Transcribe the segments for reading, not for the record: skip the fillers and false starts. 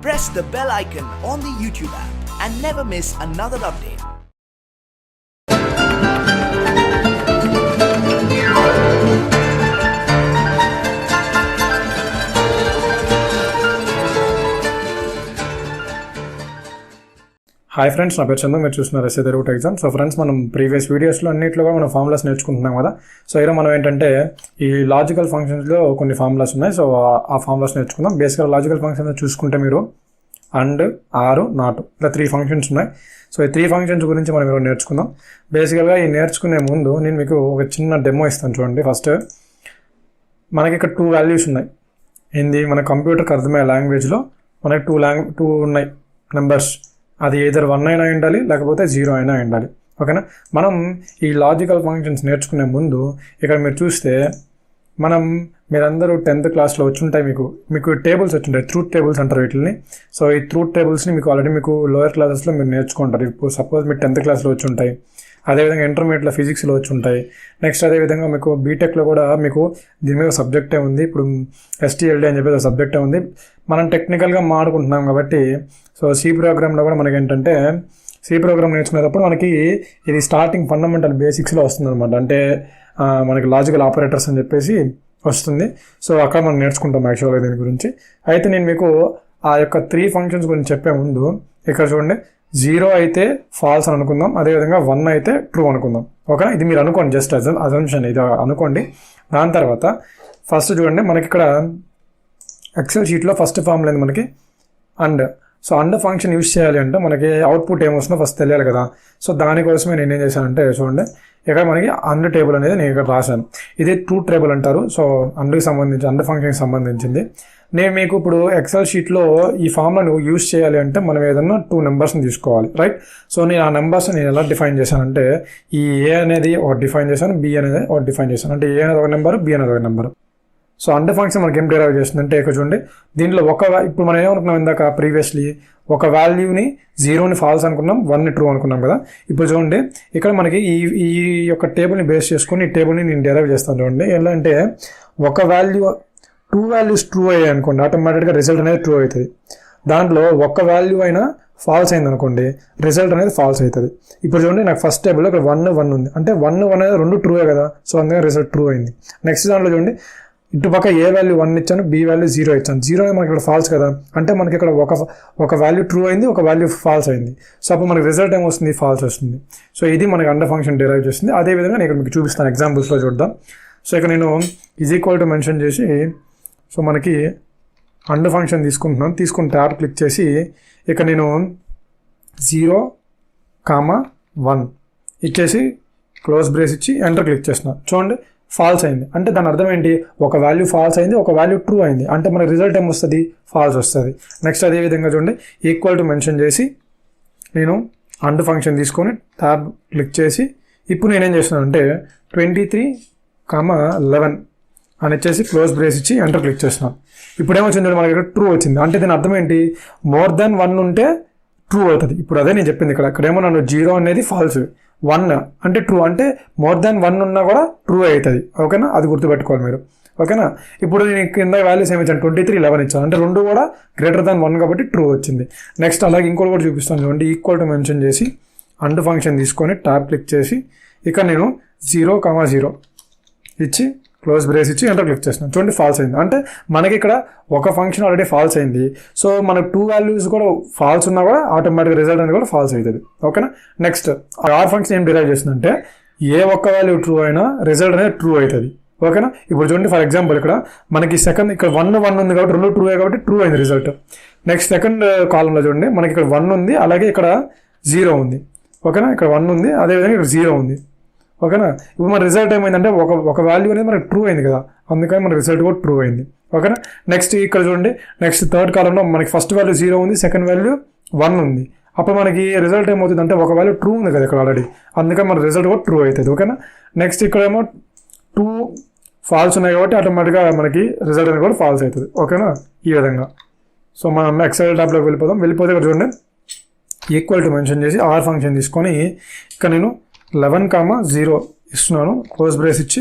press the bell icon on the YouTube app and never miss another update. Hi friends, నా పేరు చందు. మీరు చూస్తున్నారు SA Telugu exam. So friends, మనం previous వీడియోస్లో అన్నింటిలో మనం ఫార్ములాస్ నేర్చుకుంటున్నాం కదా. సో ఇలా మనం ఏంటంటే ఈ లాజికల్ ఫంక్షన్స్లో కొన్ని ఫార్ములాస్ ఉన్నాయి. సో ఆ ఫార్ములాస్ నేర్చుకుందాం. బేసిక్గా లాజికల్ ఫంక్షన్స్ చూసుకుంటే మీరు అండ్, ఆరు, నాట్ ఇలా 3 ఫంక్షన్స్ ఉన్నాయి. సో ఈ 3 ఫంక్షన్స్ గురించి మనం ఈరోజు నేర్చుకుందాం. బేసికల్గా ఈ నేర్చుకునే ముందు నేను మీకు ఒక చిన్న డెమో ఇస్తాను చూడండి. ఫస్ట్ మనకి ఇక్కడ 2 వాల్యూస్ ఉన్నాయి. ఏంది, మన కంప్యూటర్కి అర్థమయ్యే లాంగ్వేజ్లో మనకి 2 ఉన్నాయి నెంబర్స్. అది ఏదర్ 1 అయినా ఉండాలి, లేకపోతే 0 అయినా ఉండాలి. ఓకేనా. మనం ఈ లాజికల్ ఫంక్షన్స్ నేర్చుకునే ముందు ఇక్కడ మీరు చూస్తే మీరందరూ 10th క్లాస్లో వచ్చుంటాయి. మీకు టేబుల్స్ వచ్చుంటాయి, ట్రూత్ టేబుల్స్ అంటారు వీటిని. సో ఈ ట్రూత్ టేబుల్స్ని మీకు ఆల్రెడీ లోయర్ క్లాసెస్లో మీరు నేర్చుకుంటారు. ఇప్పుడు సపోజ్ మీరు 10th క్లాస్లో వచ్చుంటాయి, అదేవిధంగా ఇంటర్మీడియట్లో ఫిజిక్స్లో వచ్చుంటాయి. నెక్స్ట్ అదేవిధంగా మీకు బీటెక్లో కూడా మీకు దీని మీద సబ్జెక్టే ఉంది. ఇప్పుడు STLD అని చెప్పేసి సబ్జెక్టే ఉంది. మనం టెక్నికల్గా మాట్లాడుకుంటున్నాం కాబట్టి సో సి ప్రోగ్రామ్లో కూడా మనకి ఏంటంటే సి ప్రోగ్రామ్ నేర్చుకునేటప్పుడు మనకి ఇది స్టార్టింగ్ ఫండమెంటల్ బేసిక్స్లో వస్తుంది అనమాట. అంటే మనకి లాజికల్ ఆపరేటర్స్ అని చెప్పేసి వస్తుంది. సో అక్కడ మనం నేర్చుకుంటాం యాక్చువల్గా దీని గురించి. అయితే నేను మీకు ఆ యొక్క 3 ఫంక్షన్స్ గురించి చెప్పే ముందు ఇక్కడ చూడండి, 0 అయితే ఫాల్స్ అని అనుకుందాం, అదేవిధంగా 1 అయితే ట్రూ అనుకుందాం. ఓకేనా. ఇది మీరు అనుకోండి, జస్ట్ అజంప్షన్ ఇది అనుకోండి. దాని తర్వాత ఫస్ట్ చూడండి, మనకి ఇక్కడ ఎక్సెల్ షీట్లో ఫస్ట్ ఫార్ములా ఏంది మనకి and. So and function use చేయాలి అంటే మనకి అవుట్పుట్ ఏమొస్తుందో ఫస్ట్ తెలియాలి కదా. సో దానికోసమే నేను ఏం చేశానంటే చూడండి, ఇక్కడ మనకి అండ్ టేబుల్ అనేది నేను ఇక్కడ రాశాను. ఇది ట్రూత్ టేబుల్ అంటారు. సో అండ్కి సంబంధించి అండ్ ఫంక్షన్కి సంబంధించింది. నేను మీకు ఇప్పుడు ఎక్సెల్ షీట్లో ఈ ఫార్ములాను యూజ్ చేయాలి అంటే మనం ఏదన్నా 2 నెంబర్స్ని తీసుకోవాలి, రైట్. సో నేను ఆ నెంబర్స్ నేను ఎలా డిఫైన్ చేశానంటే ఈ ఏ అనేది ఒకటి డిఫైన్ చేశాను, బి అనేది ఒకటి డిఫైన్ చేశాను. అంటే ఏ అనేది ఒక నెంబర్, బి అనేది ఒక నెంబర్. సో అండ్ ఫంక్షన్ మనకి ఏం డెరైవ్ చేస్తుందంటే ఇక్కడ చూడండి, దీంట్లో ఇప్పుడు మనం ఏమనుకున్నాం ఇందాక ప్రీవియస్లీ, ఒక వాల్యూని 0ని ఫాల్స్ అనుకున్నాం, 1ని ట్రూ అనుకున్నాం కదా. ఇప్పుడు చూడండి, ఇక్కడ మనకి ఈ యొక్క టేబుల్ని బేస్ చేసుకుని ఈ టేబుల్ని నేను డెరైవ్ చేస్తాను. చూడండి ఎలా అంటే, ఒక వాల్యూ 2 వాల్యూస్ ట్రూ అయ్యాయి అనుకోండి, ఆటోమేటిక్గా రిజల్ట్ అనేది ట్రూ అవుతుంది. దాంట్లో ఒక వాల్యూ అయినా ఫాల్స్ అయింది అనుకోండి, రిజల్ట్ అనేది ఫాల్స్ అవుతుంది. ఇప్పుడు చూడండి, నాకు ఫస్ట్ టేబుల్లో ఇక్కడ 1 ఉంది, అంటే 1 అనేది 2 ట్రూయే కదా. సో అందుకని రిజల్ట్ ట్రూ అయింది. నెక్స్ట్ దాంట్లో చూడండి, ఇటుపక్క ఏ వాల్యూ 1 ఇచ్చాను, బి వాల్యూ 0 ఇచ్చాను. 0 మనకి ఇక్కడ ఫాల్స్ కదా, అంటే మనకి ఇక్కడ ఒక వాల్యూ ట్రూ అయింది, ఒక వాల్యూ ఫాల్స్ అయింది. సో అప్పుడు మనకి రిజల్ట్ ఏమొస్తుంది, ఫాల్స్ వస్తుంది. సో ఇది మనకి అండర్ ఫంక్షన్ డెరైవ్ చేస్తుంది. అదేవిధంగా నేను ఇక్కడ మీకు చూపిస్తాను, ఎగ్జాంపుల్స్లో చూద్దాం. సో ఇక్కడ నేను = మెన్షన్ చేసి, సో మనకి అండర్ ఫంక్షన్ తీసుకుని ట్యాబ్ క్లిక్ చేసి ఇక్కడ నేను 0,1 ఇచ్చేసి క్లోజ్ బ్రేస్ ఇచ్చి ఎంటర్ క్లిక్ చేసిన. చూడండి, ఫాల్స్ అయింది. అంటే దాని అర్థం ఏంటి, ఒక వాల్యూ ఫాల్స్ అయింది, ఒక వాల్యూ ట్రూ అయింది. అంటే మన రిజల్ట్ ఏమొస్తుంది, ఫాల్స్ వస్తుంది. నెక్స్ట్ అదేవిధంగా చూడండి, = మెన్షన్ చేసి నేను అండ్ ఫంక్షన్ తీసుకొని ట్యాబ్ క్లిక్ చేసి ఇప్పుడు నేనేం చేస్తున్నాను అంటే 23,11 అని ఇచ్చేసి క్లోజ్ బ్రేస్ ఇచ్చి ఎంటర్ క్లిక్ చేస్తున్నాను. ఇప్పుడు ఏమొచ్చింది, మనకి ఇక్కడ ట్రూ వచ్చింది. అంటే దీని అర్థం ఏంటి, మోర్ దెన్ 1 ఉంటే ట్రూ అవుతుంది. ఇప్పుడు అదే నేను చెప్పింది ఇక్కడేమో నన్ను 0 అనేది ఫాల్స్, 1 అంటే ట్రూ, అంటే మోర్ దాన్ 1 ఉన్నా కూడా ట్రూ అవుతుంది. ఓకేనా, అది గుర్తుపెట్టుకోవాలి మీరు. ఓకేనా. ఇప్పుడు నేను కింద వాల్యూస్ ఏమి ఇచ్చాను, 23,11 ఇచ్చాను, అంటే 2 కూడా >1 కాబట్టి ట్రూ వచ్చింది. నెక్స్ట్ అలాగే ఇంకోటి కూడా చూపిస్తాను చూడండి, = మెన్షన్ చేసి అండ్ ఫంక్షన్ తీసుకొని ట్యాబ్ క్లిక్ చేసి ఇక్కడ నేను 0,0 ఇచ్చి క్లోజ్ బ్రేస్ ఇచ్చి ఎంటర్ క్లిక్ చేస్తున్నాను. చూడండి, ఫాల్స్ అయింది. అంటే మనకి ఇక్కడ ఒక ఫంక్షన్ ఆల్రెడీ ఫాల్స్ అయింది. సో మనకు 2 వాల్యూస్ కూడా ఫాల్స్ ఉన్నా కూడా ఆటోమేటిక్ రిజల్ట్ అనేది కూడా ఫాల్స్ అవుతుంది. ఓకేనా. నెక్స్ట్ ఆర్ ఫంక్షన్ ఏం డిరైవ్ చేస్తుందంటే ఏ ఒక్క వాల్యూ ట్రూ అయినా రిజల్ట్ అనేది ట్రూ అవుతుంది. ఓకేనా. ఇప్పుడు చూడండి, ఫర్ ఎగ్జాంపుల్ ఇక్కడ మనకి ఇక్కడ 1 ఉంది కాబట్టి 2 ట్రూ కాబట్టి ట్రూ అయింది రిజల్ట్. నెక్స్ట్ సెకండ్ కాలంలో చూడండి, మనకి ఇక్కడ 1 ఉంది, అలాగే ఇక్కడ 0 ఉంది. ఓకేనా, ఇక్కడ 1 ఉంది, అదేవిధంగా ఇక్కడ 0 ఉంది. ఓకేనా. ఇప్పుడు మన రిజల్ట్ ఏమైందంటే ఒక వాల్యూ అనేది మనకి ట్రూ అయింది కదా, అందుకని మన రిజల్ట్ కూడా ట్రూ అయింది. ఓకేనా. నెక్స్ట్ ఇక్కడ చూడండి, నెక్స్ట్ థర్డ్ కాలంలో మనకి ఫస్ట్ వాల్యూ 0 ఉంది, సెకండ్ వాల్యూ 1 ఉంది. అప్పుడు మనకి రిజల్ట్ ఏమవుతుంది అంటే ఒక వాల్యూ ట్రూ ఉంది కదా ఇక్కడ ఆల్రెడీ, అందుకని మన రిజల్ట్ కూడా ట్రూ అవుతుంది. ఓకేనా. నెక్స్ట్ ఇక్కడేమో 2 ఫాల్స్ ఉన్నాయి కాబట్టి ఆటోమేటిక్గా మనకి రిజల్ట్ అనేది కూడా ఫాల్స్ అవుతుంది. ఓకేనా, ఈ విధంగా. సో మనం ఎక్సెల్ ట్యాబ్లోకి వెళ్ళిపోతే ఇక్కడ చూడండి, = మెన్షన్ చేసి ఆర్ ఫంక్షన్ తీసుకొని ఇక్కడ నేను 11,0 ఇస్తున్నాను, క్లోజ్ బ్రేస్ ఇచ్చి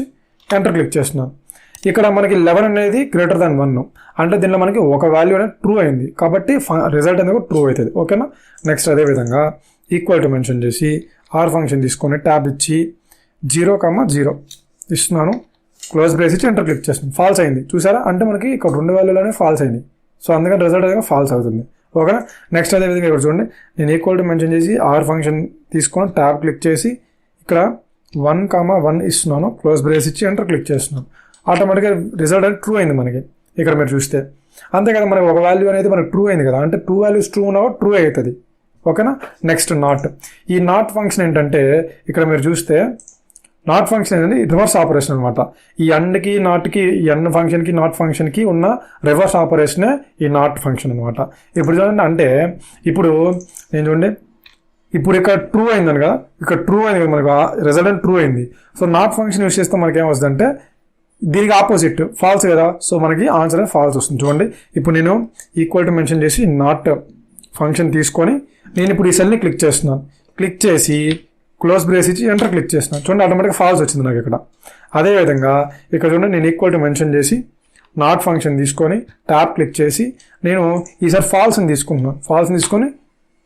ఎంటర్ క్లిక్ చేస్తున్నాను. ఇక్కడ మనకి 11 అనేది గ్రేటర్ దాన్ 1, అంటే దీనిలో మనకి ఒక వాల్యూ అనేది ట్రూ అయింది కాబట్టి రిజల్ట్ అనేది కూడా ట్రూ అవుతుంది. ఓకేనా. నెక్స్ట్ అదేవిధంగా ఈక్వల్ టు మెన్షన్ చేసి ఆర్ ఫంక్షన్ తీసుకొని ట్యాబ్ ఇచ్చి 0,0 ఇస్తున్నాను, క్లోజ్ బ్రేస్ ఇచ్చి ఎంటర్ క్లిక్ చేస్తున్నాను. ఫాల్స్ అయింది చూసారా, అంటే మనకి ఇక్కడ 2 వాల్యూలోనే ఫాల్స్ అయింది. సో అందుకని రిజల్ట్ అనేది ఫాల్స్ అవుతుంది. ఓకేనా. నెక్స్ట్ అదేవిధంగా ఇక్కడ చూడండి, నేను ఈక్వల్ టు మెన్షన్ చేసి ఆర్ ఫంక్షన్ తీసుకొని ట్యాబ్ క్లిక్ చేసి ఇక్కడ 1,1 ఇస్తున్నాను, క్లోజ్ బ్రేస్ ఇచ్చి ఎంటర్ క్లిక్ చేస్తున్నాను. ఆటోమేటిక్గా రిజల్ట్ అనేది ట్రూ అయింది మనకి ఇక్కడ మీరు చూస్తే. అంతే కదా, మనకి ఒక వాల్యూ అనేది మనకి ట్రూ అయింది కదా, అంటే 2 వాల్యూస్ ట్రూ ఉన్నా ట్రూ అవుతుంది. ఓకేనా. Next not. ఈ నాట్ ఫంక్షన్ ఏంటంటే ఇక్కడ మీరు చూస్తే నాట్ ఫంక్షన్ అనేది రివర్స్ ఆపరేషన్ అనమాట. ఈ అండ్కి నాట్కి, ఈ అన్ ఫంక్షన్కి నాట్ ఫంక్షన్కి ఉన్న రివర్స్ ఆపరేషనే ఈ నాట్ ఫంక్షన్ అనమాట. ఇప్పుడు చూడండి, అంటే ఇప్పుడు నేను చూడండి, ఇప్పుడు ఇక్కడ ట్రూ అయిందని కదా, ఇక్కడ ట్రూ అయింది కదా, మనకు రిజల్ట్ ట్రూ అయింది. సో నాట్ ఫంక్షన్ యూస్ చేస్తే మనకి ఏమొస్తుంది అంటే దీనికి ఆపోజిట్ ఫాల్స్ కదా, సో మనకి ఆన్సర్ అనేది ఫాల్స్ వస్తుంది. చూడండి, ఇప్పుడు నేను ఈక్వల్ టు మెన్షన్ చేసి నాట్ ఫంక్షన్ తీసుకొని నేను ఇప్పుడు ఈ సెల్ని క్లిక్ చేస్తున్నాను. క్లిక్ చేసి క్లోజ్ బ్రేస్ ఇచ్చి ఎంటర్ క్లిక్ చేస్తున్నాను. చూడండి, ఆటోమేటిక్గా ఫాల్స్ వచ్చింది నాకు ఇక్కడ. అదేవిధంగా ఇక్కడ చూడండి, నేను ఈక్వల్ టు మెన్షన్ చేసి నాట్ ఫంక్షన్ తీసుకొని ట్యాబ్ క్లిక్ చేసి నేను ఈసారి ఫాల్స్ని తీసుకుంటున్నాను. ఫాల్స్ని తీసుకొని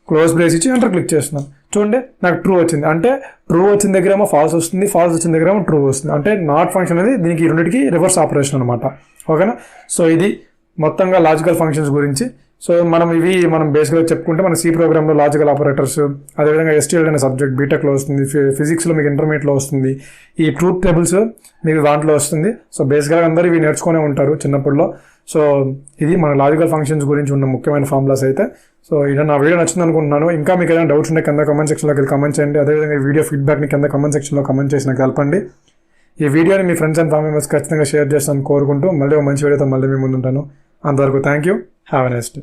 క్లోజ్ బ్రేస్ ఇచ్చి ఎంటర్ క్లిక్ చేస్తున్నాను. చూడండి, నాకు ట్రూ వచ్చింది. అంటే ట్రూ వచ్చిన దగ్గర ఏమో ఫాల్స్ వస్తుంది, ఫాల్స్ వచ్చిన దగ్గర ఏమో ట్రూ వస్తుంది. అంటే నాట్ ఫంక్షన్ అనేది దీనికి రెండింటికి రివర్స్ ఆపరేషన్ అనమాట. ఓకేనా. సో ఇది మొత్తంగా లాజికల్ ఫంక్షన్స్ గురించి. సో మనం బేసిక్గా చెప్పుకుంటే మన సి ప్రోగ్రామ్లో లాజికల్ ఆపరేటర్స్, అదేవిధంగా ఎస్టీఎల్ అనే సబ్జెక్ట్ బీటెక్లో వస్తుంది, ఫిజిక్స్లో మీకు ఇంటర్మీడియట్లో వస్తుంది, ఈ ట్రూత్ టేబుల్స్ మీకు దాంట్లో వస్తుంది. సో బేసిక్గా అందరూ ఇవి నేర్చుకునే ఉంటారు చిన్నప్పుడులో. సో ఇది మన లాజికల్ ఫంక్షన్స్ గురించి ఉన్న ముఖ్యమైన ఫార్ములాస్ అయితే. సో ఇది నా వీడియో నచ్చింది అనుకుంటున్నాను. ఇంకా మీకు ఏదైనా డౌట్స్ ఉంటే కింద కమెంట్ సెక్షన్లోకి వెళ్ళి కమెంట్ చేయండి. అదేవిధంగా ఈ వీడియో ఫీడ్బ్యాక్ని కింద కమెంట్ సెక్షన్లో కమెంట్ చేసి నాకు తెలపండి. ఈ వీడియోని మీ ఫ్రెండ్స్ అండ్ ఫ్యామిలీ మెంబర్స్ ఖచ్చితంగా షేర్ చేస్తాను కోరుకుంటూ మళ్ళీ ఒక మంచి వీడియోతో మళ్ళీ మీ ముందుంటాను. అంతవరకు thank you. Have a nice day.